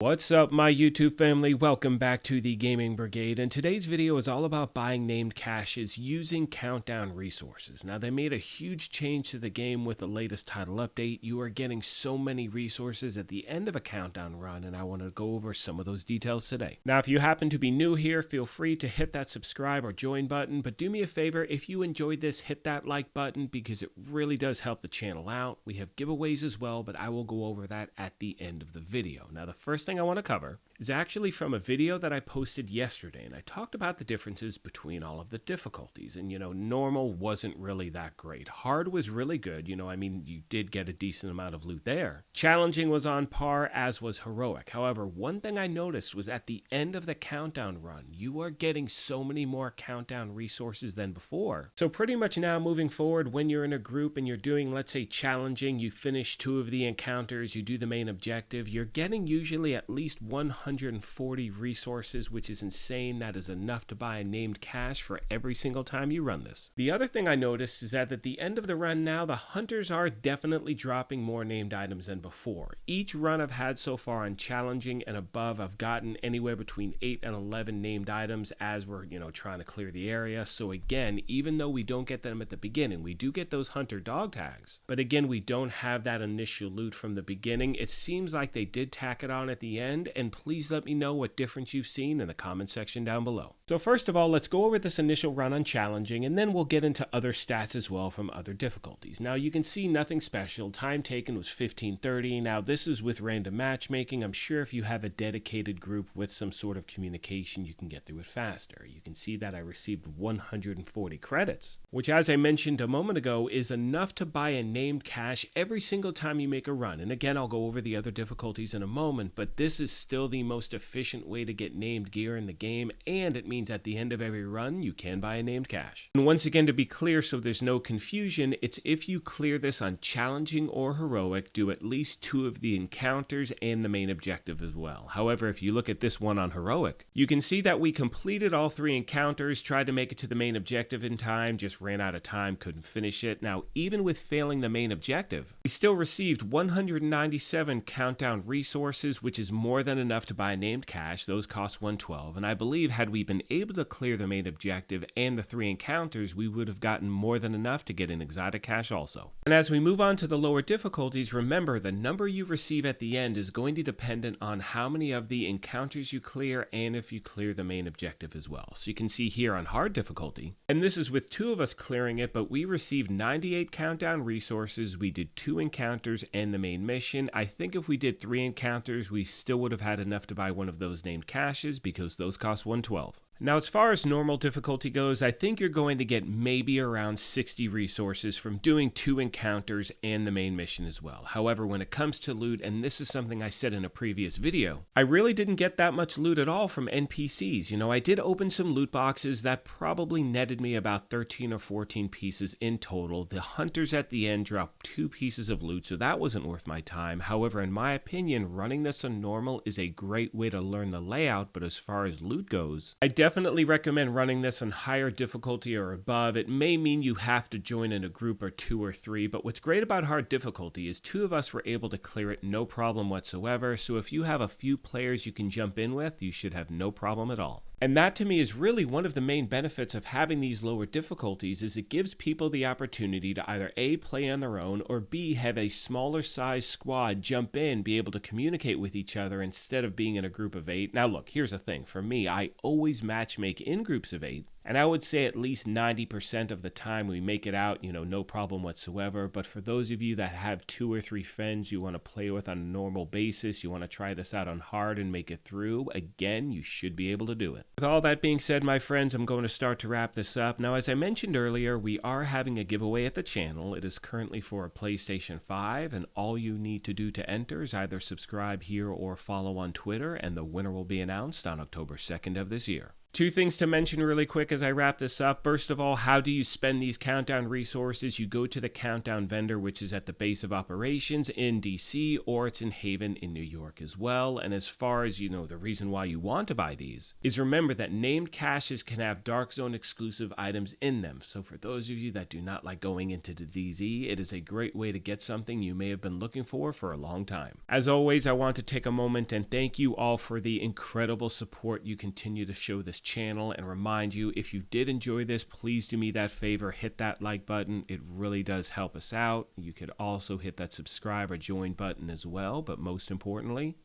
What's up, my YouTube family? Welcome back to the Gaming Brigade, and today's video is all about buying named caches using Countdown resources. Now, they made a huge change to the game with the latest title update. You are getting so many resources at the end of a Countdown run, and I want to go over some of those details today. Now, if you happen to be new here, feel free to hit that subscribe or join button, but do me a favor, if you enjoyed this, hit that like button because it really does help the channel out. We have giveaways as well, but I will go over that at the end of the video. Now, the first thing I want to cover is actually from a video that I posted yesterday, and I talked about the differences between all of the difficulties. And normal wasn't really that great. Hard was really good. You did get a decent amount of loot there. Challenging was on par, as was heroic. However, one thing I noticed was at the end of the Countdown run, you are getting so many more Countdown resources than before. So pretty much now moving forward, when you're in a group and you're doing, let's say, challenging, you finish 2 of the encounters, you do the main objective, you're getting usually at least 140 resources, which is insane. That is enough to buy a named cache for every single time you run this. The other thing I noticed is that at the end of the run now, the hunters are definitely dropping more named items than before. Each run I've had so far on challenging and above, I've gotten anywhere between 8 and 11 named items as we're, trying to clear the area. So again, even though we don't get them at the beginning, we do get those hunter dog tags. But again, we don't have that initial loot from the beginning. It seems like they did tack it on at the end, and please let me know what difference you've seen in the comment section down below. So first of all, let's go over this initial run on challenging, and then we'll get into other stats as well from other difficulties. Now you can see nothing special. Time taken was 15:30. Now this is with random matchmaking. I'm sure if you have a dedicated group with some sort of communication, you can get through it faster. You can see that I received 140 credits, which, as I mentioned a moment ago, is enough to buy a named cache every single time you make a run. And again, I'll go over the other difficulties in a moment, but this is still the most efficient way to get named gear in the game, and it means at the end of every run, you can buy a named cache. And once again, to be clear, so there's no confusion, it's if you clear this on challenging or heroic, do at least 2 of the encounters and the main objective as well. However, if you look at this one on heroic, you can see that we completed all 3 encounters, tried to make it to the main objective in time, just ran out of time, couldn't finish it. Now, even with failing the main objective, we still received 197 Countdown resources, which is more than enough to buy a named cache. Those cost 112, and I believe had we been able to clear the main objective and the 3 encounters, we would have gotten more than enough to get an exotic cache also. And as we move on to the lower difficulties, remember the number you receive at the end is going to be dependent on how many of the encounters you clear and if you clear the main objective as well. So you can see here on hard difficulty, and this is with 2 of us clearing it, but we received 98 Countdown resources. We did 2 encounters and the main mission. I think if we did 3 encounters, we still would have had enough to buy one of those named caches because those cost 112. Now, as far as normal difficulty goes, I think you're going to get maybe around 60 resources from doing 2 encounters and the main mission as well. However, when it comes to loot, and this is something I said in a previous video, I really didn't get that much loot at all from NPCs. I did open some loot boxes that probably netted me about 13 or 14 pieces in total. The hunters at the end dropped 2 pieces of loot, so that wasn't worth my time. However, in my opinion, running this on normal is a great way to learn the layout, but as far as loot goes, I definitely recommend running this on higher difficulty or above. It may mean you have to join in a group or 2 or 3, but what's great about hard difficulty is 2 of us were able to clear it no problem whatsoever. So if you have a few players you can jump in with, you should have no problem at all. And that to me is really one of the main benefits of having these lower difficulties, is it gives people the opportunity to either A, play on their own, or B, have a smaller size squad jump in, be able to communicate with each other instead of being in a group of 8. Now look, here's the thing. For me, I always matchmake in groups of 8. And I would say at least 90% of the time we make it out, no problem whatsoever. But for those of you that have 2 or 3 friends you want to play with on a normal basis, you want to try this out on hard and make it through, again, you should be able to do it. With all that being said, my friends, I'm going to start to wrap this up. Now, as I mentioned earlier, we are having a giveaway at the channel. It is currently for a PlayStation 5, and all you need to do to enter is either subscribe here or follow on Twitter, and the winner will be announced on October 2nd of this year. Two things to mention really quick as I wrap this up. First of all, how do you spend these Countdown resources? You go to the Countdown vendor, which is at the base of operations in DC, or it's in Haven in New York as well. And as far as you know, the reason why you want to buy these is remember that named caches can have Dark Zone exclusive items in them. So for those of you that do not like going into the DZ, it is a great way to get something you may have been looking for a long time. As always, I want to take a moment and thank you all for the incredible support you continue to show this channel, and remind you, if you did enjoy this, please do me that favor, hit that like button. It really does help us out. You could also hit that subscribe or join button as well, but most importantly,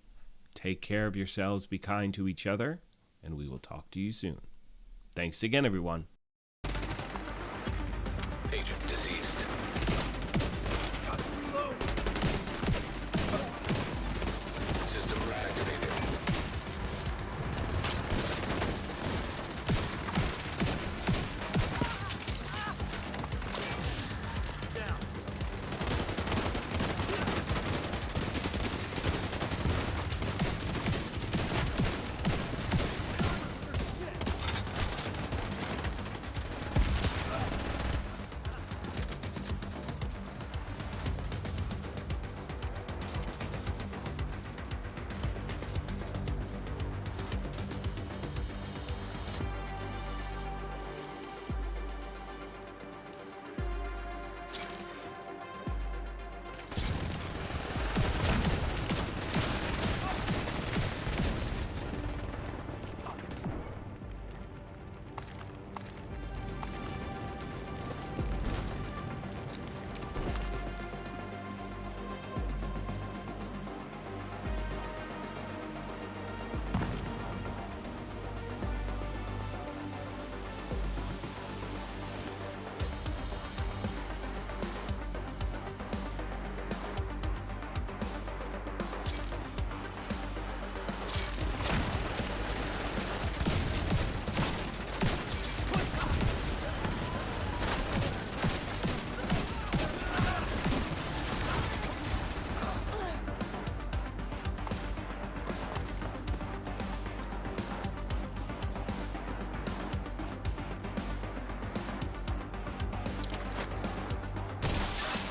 take care of yourselves, be kind to each other, and we will talk to you soon. Thanks again, everyone. Agent deceased. System reactivated.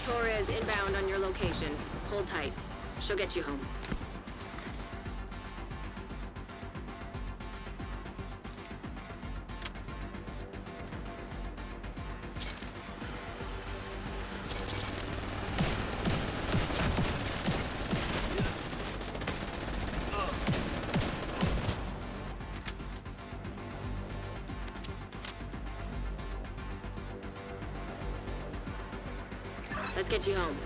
Torres inbound on your location. Hold tight. She'll get you home. Let's get you home.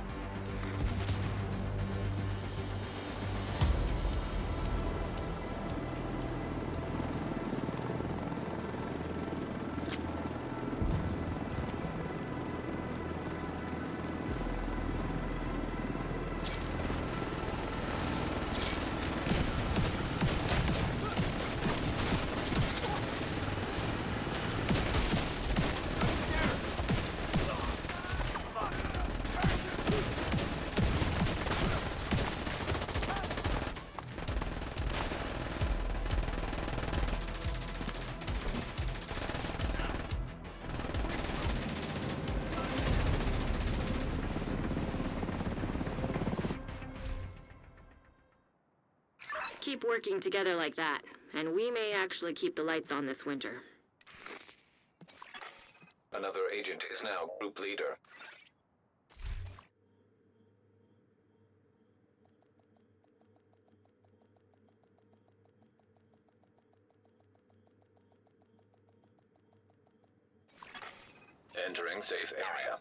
Keep working together like that, and we may actually keep the lights on this winter. Another agent is now group leader. Entering safe area.